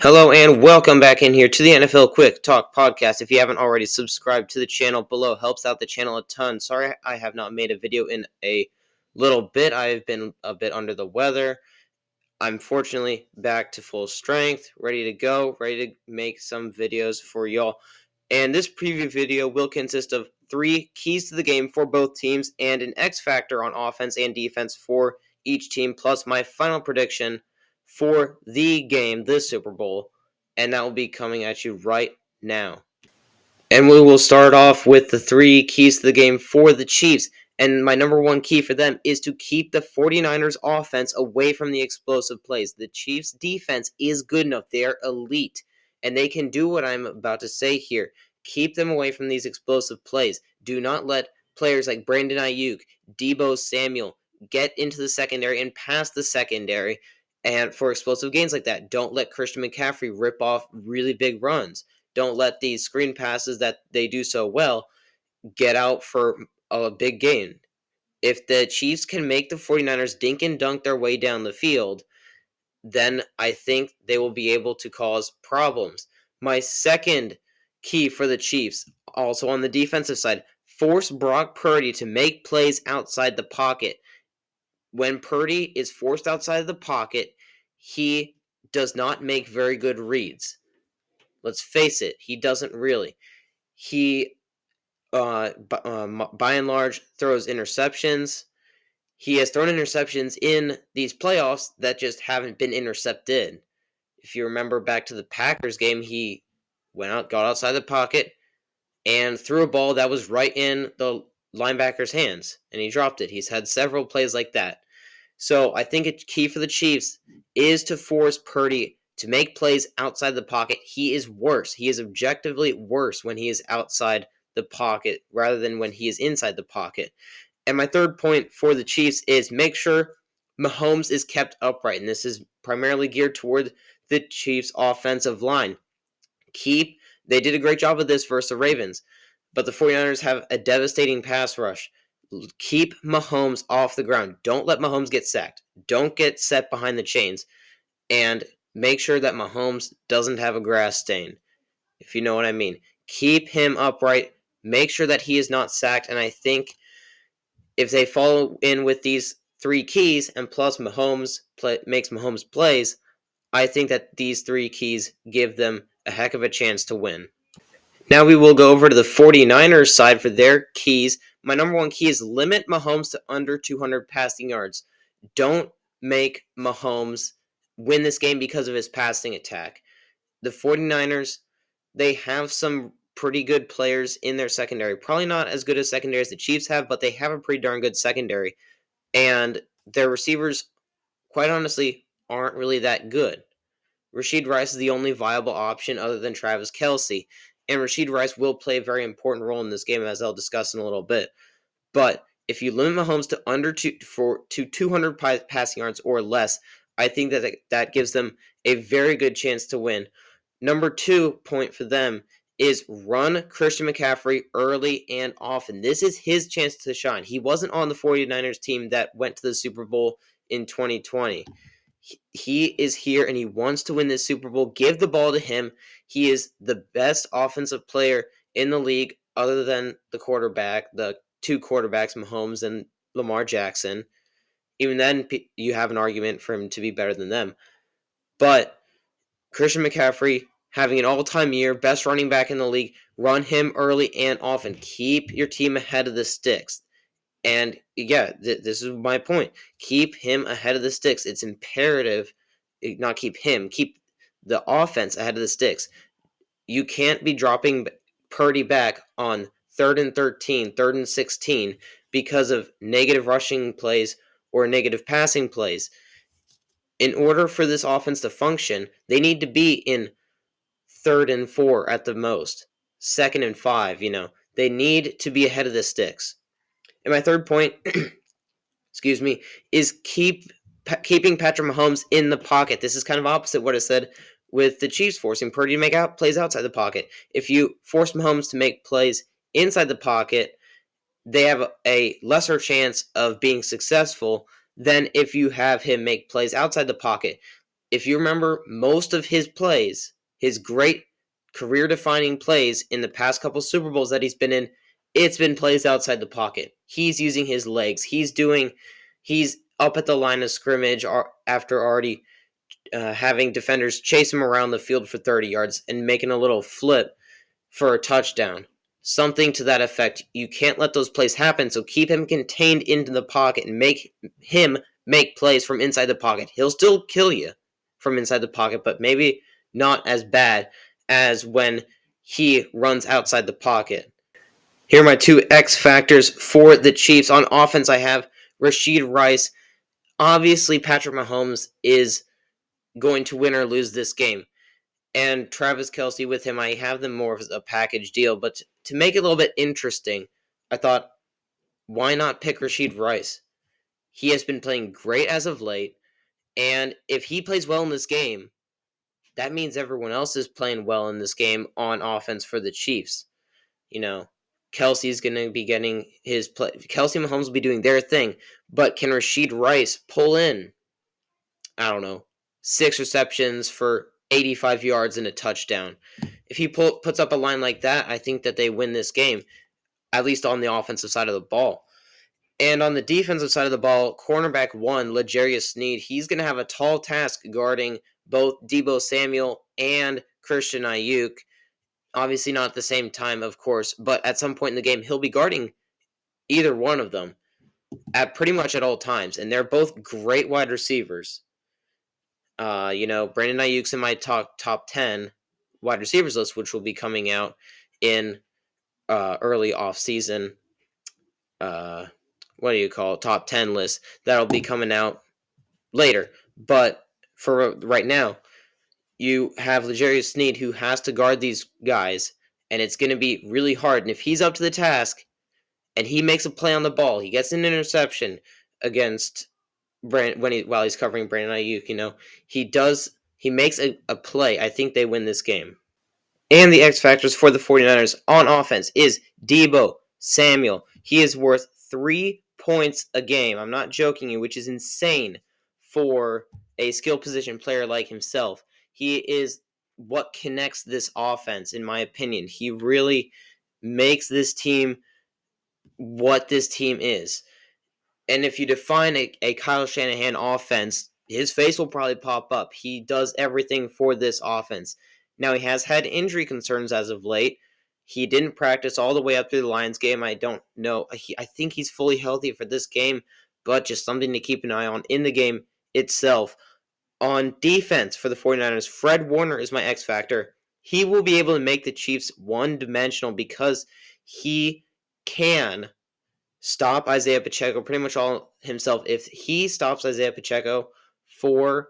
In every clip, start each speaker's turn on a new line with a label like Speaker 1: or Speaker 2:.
Speaker 1: Hello and welcome back in here to the NFL Quick Talk podcast. If you haven't already subscribed to the channel below, helps out the channel a ton. Sorry I have not made a video in a little bit. I've been a bit under the weather. I'm fortunately back to full strength, ready to go, ready to make some videos for y'all. And this preview video will consist of 3 keys to the game for both teams and an X factor on offense and defense for each team, plus my final prediction for the game, the Super Bowl, and that will be coming at you right now. And we will start off with the 3 keys to the game for the Chiefs. And my number one key for them is to keep the 49ers offense away from the explosive plays. The Chiefs defense is good enough. They are elite. And they can do what I'm about to say here. Keep them away from these explosive plays. Do not let players like Brandon Ayuk, Deebo Samuel get into the secondary and past the secondary. And for explosive gains like that, don't let Christian McCaffrey rip off really big runs. Don't let these screen passes that they do so well get out for a big gain. If the Chiefs can make the 49ers dink and dunk their way down the field, then I think they will be able to cause problems. My second key for the Chiefs, also on the defensive side, force Brock Purdy to make plays outside the pocket. When Purdy is forced outside of the pocket, he does not make very good reads. Let's face it, he doesn't really. He, by and large, throws interceptions. He has thrown interceptions in these playoffs that just haven't been intercepted. If you remember back to the Packers game, he got outside the pocket, and threw a ball that was right in the linebacker's hands, and he dropped it. He's had several plays like that. So I think a key for the Chiefs is to force Purdy to make plays outside the pocket. He is worse. He is objectively worse when he is outside the pocket rather than when he is inside the pocket. And my third point for the Chiefs is make sure Mahomes is kept upright. And this is primarily geared toward the Chiefs' offensive line. They did a great job of this versus the Ravens, but the 49ers have a devastating pass rush. Keep Mahomes off the ground. Don't let Mahomes get sacked. Don't get set behind the chains. And make sure that Mahomes doesn't have a grass stain, if you know what I mean. Keep him upright. Make sure that he is not sacked. And I think if they follow in with these 3 keys and plus Mahomes makes Mahomes plays, I think that these 3 keys give them a heck of a chance to win. Now we will go over to the 49ers side for their keys. My number one key is limit Mahomes to under 200 passing yards. Don't make Mahomes win this game because of his passing attack. The 49ers, they have some pretty good players in their secondary. Probably not as good a secondary as the Chiefs have, but they have a pretty darn good secondary. And their receivers, quite honestly, aren't really that good. Rashid Rice is the only viable option other than Travis Kelce, and Rashid Rice will play a very important role in this game, as I'll discuss in a little bit. But if you limit Mahomes to 200 passing yards or less, I think that gives them a very good chance to win. Number 2 point for them is run Christian McCaffrey early and often. This is his chance to shine. He wasn't on the 49ers team that went to the Super Bowl in 2020. He is here and he wants to win this Super Bowl. Give the ball to him. He is the best offensive player in the league other than the 2 quarterbacks, Mahomes and Lamar Jackson. Even then, you have an argument for him to be better than them. But Christian McCaffrey having an all-time year, best running back in the league, run him early and often. Keep your team ahead of the sticks. And yeah, this is my point. Keep him ahead of the sticks. It's imperative, not keep the offense ahead of the sticks. You can't be dropping Purdy back on 3rd and 13, 3rd and 16 because of negative rushing plays or negative passing plays. In order for this offense to function, they need to be in 3rd and 4 at the most, 2nd and 5, They need to be ahead of the sticks. And my third point, is keeping Patrick Mahomes in the pocket. This is kind of opposite what I said with the Chiefs forcing Purdy to make plays outside the pocket. If you force Mahomes to make plays inside the pocket, they have a lesser chance of being successful than if you have him make plays outside the pocket. if you remember most of his plays, his great career-defining plays in the past couple Super Bowls that he's been in, it's been plays outside the pocket. He's using his legs. He's up at the line of scrimmage after already having defenders chase him around the field for 30 yards and making a little flip for a touchdown. Something to that effect. You can't let those plays happen, so keep him contained into the pocket and make him make plays from inside the pocket. He'll still kill you from inside the pocket, but maybe not as bad as when he runs outside the pocket. Here are my two X factors for the Chiefs. On offense, I have Rashee Rice. Obviously, Patrick Mahomes is going to win or lose this game. And Travis Kelce with him, I have them more as a package deal. But to make it a little bit interesting, I thought, why not pick Rashee Rice? He has been playing great as of late, and if he plays well in this game, that means everyone else is playing well in this game on offense for the Chiefs. You know, Kelce's going to be getting his play. Kelce and Mahomes will be doing their thing, but can Rashee Rice pull in, I don't know, 6 receptions for 85 yards and a touchdown? If he puts up a line like that, I think that they win this game, at least on the offensive side of the ball. And on the defensive side of the ball, cornerback 1, L'Jarius Sneed, he's going to have a tall task guarding both Deebo Samuel and Christian Ayuk. Obviously not at the same time, of course, but at some point in the game, he'll be guarding either one of them at pretty much at all times. And they're both great wide receivers. Brandon Ayuk's in my top 10 wide receivers list, which will be coming out in early offseason. Top 10 list that'll be coming out later. But for right now, you have L'Jarius Sneed who has to guard these guys, and it's going to be really hard. And if he's up to the task and he makes a play on the ball, he gets an interception against while he's covering Brandon Ayuk, he makes a play. I think they win this game. And the X factors for the 49ers on offense is Deebo Samuel. He is worth 3 points a game. I'm not joking you, which is insane for a skill position player like himself. He is what connects this offense, in my opinion. He really makes this team what this team is. And if you define a Kyle Shanahan offense, his face will probably pop up. He does everything for this offense. Now, he has had injury concerns as of late. He didn't practice all the way up through the Lions game. I don't know. I think he's fully healthy for this game, but just something to keep an eye on in the game itself. On defense for the 49ers, Fred Warner is my X factor. He will be able to make the Chiefs one-dimensional because he can stop Isaiah Pacheco pretty much all himself. If he stops Isaiah Pacheco for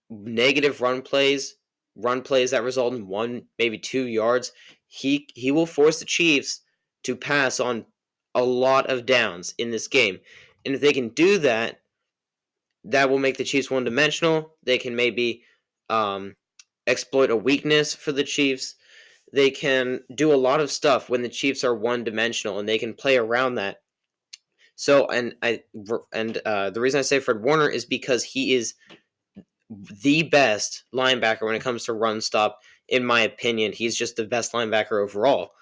Speaker 1: negative run plays that result in 1, maybe 2 yards, he will force the Chiefs to pass on a lot of downs in this game. And if they can do that, that will make the Chiefs one-dimensional. They can maybe exploit a weakness for the Chiefs. They can do a lot of stuff when the Chiefs are one-dimensional, and they can play around that. So, the reason I say Fred Warner is because he is the best linebacker when it comes to run stop, in my opinion. He's just the best linebacker overall.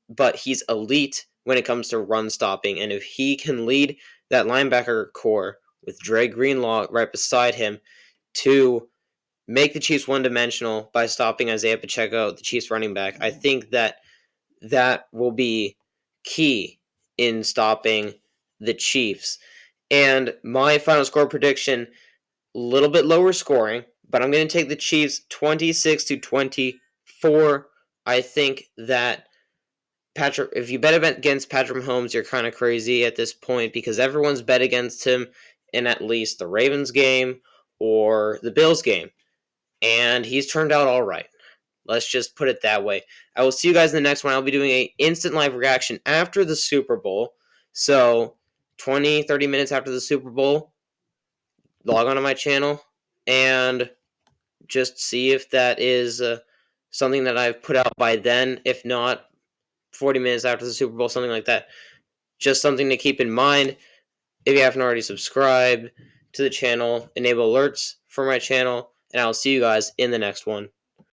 Speaker 1: But he's elite when it comes to run stopping, and if he can lead that linebacker core with Dre Greenlaw right beside him to make the Chiefs one-dimensional by stopping Isaiah Pacheco, the Chiefs running back, I think that will be key in stopping the Chiefs. And my final score prediction, a little bit lower scoring, but I'm going to take the Chiefs 26-24. I think that if you bet against Patrick Mahomes, you're kind of crazy at this point because everyone's bet against him in at least the Ravens game or the Bills game. And he's turned out all right. Let's just put it that way. I will see you guys in the next one. I'll be doing an instant live reaction after the Super Bowl. So 20, 30 minutes after the Super Bowl, log on to my channel and just see if that is something that I've put out by then. If not, 40 minutes after the Super Bowl, something like that. Just something to keep in mind. If you haven't already subscribed, to the channel, enable alerts for my channel, and I'll see you guys in the next one.